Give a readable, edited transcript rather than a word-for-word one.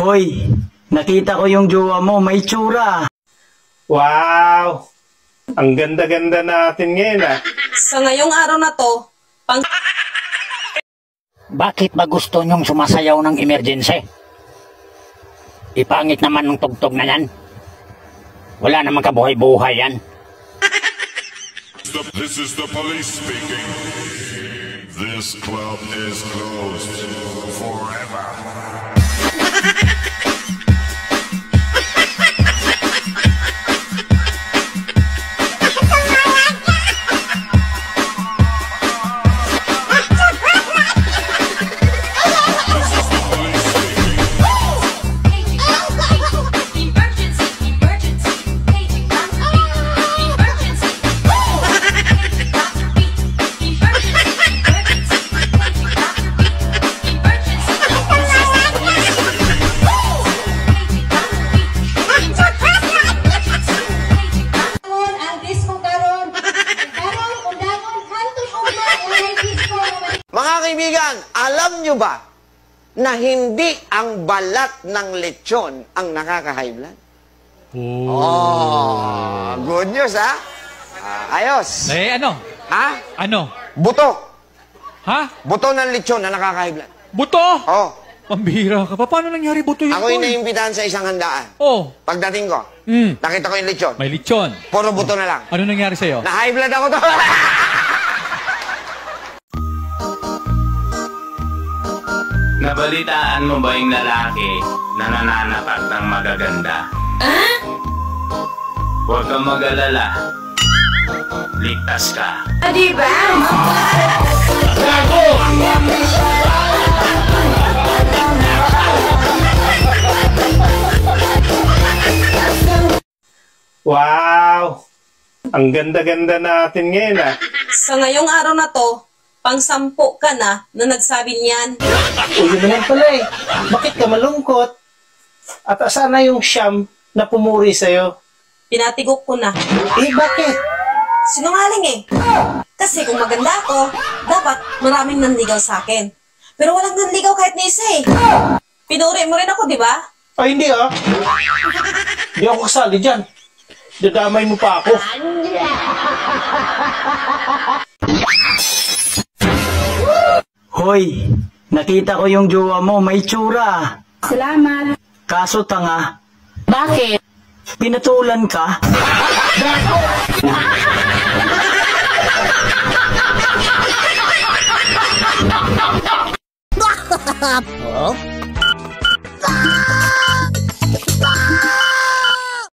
Hoy, nakita ko yung jowa mo, may tsura. Wow! Ang ganda-ganda natin ngayon ah. Sa ngayong araw na to, Bakit ba gusto nyong sumasayaw ng emergency? Ipangit naman ng tugtog na yan. Wala namang kabuhay-buhay yan. This is the police speaking. This club is closed forever. Mga kaibigan, alam nyo ba na hindi ang balat ng lechon ang nakaka-high blood? Oh, good news, ha? Ayos. Ano? Ha? Ano? Buto. Ha? Buto ng lechon na nakaka-high blood. Buto? Oh. Pambihira ka pa. Paano nangyari buto yun? Ako yung naimbitahan sa isang handaan. Oh. Pagdating ko, nakita ko yung lechon. May lechon. Puro buto na lang. Ano nangyari sa'yo? Na-high blood ako to. Nabalitaan mo ba yung lalaki na nananapat ng magaganda? Huwag kang mag-alala. Ligtas ka. diba? Wow! Ang ganda-ganda natin ngayon ah. Sa ngayong araw na to, pang-sampu ka na nagsabi niyan. Uy, yun naman pala eh. Bakit ka malungkot? At asana yung siyam na pumuri sa'yo? Pinatigok ko na. Eh, bakit? Sinungaling eh. Kasi kung maganda ako, dapat maraming nanligaw sa akin. Pero walang nanligaw kahit na isa eh. Pinuri mo rin ako, di ba? Ay, hindi ah. Hindi ako kasali dyan. Dadamay mo pa ako. Hoy, nakita ko yung jowa mo, may tsura. Salamat. Kaso tanga, Bakit? pinatulan ka. Oh?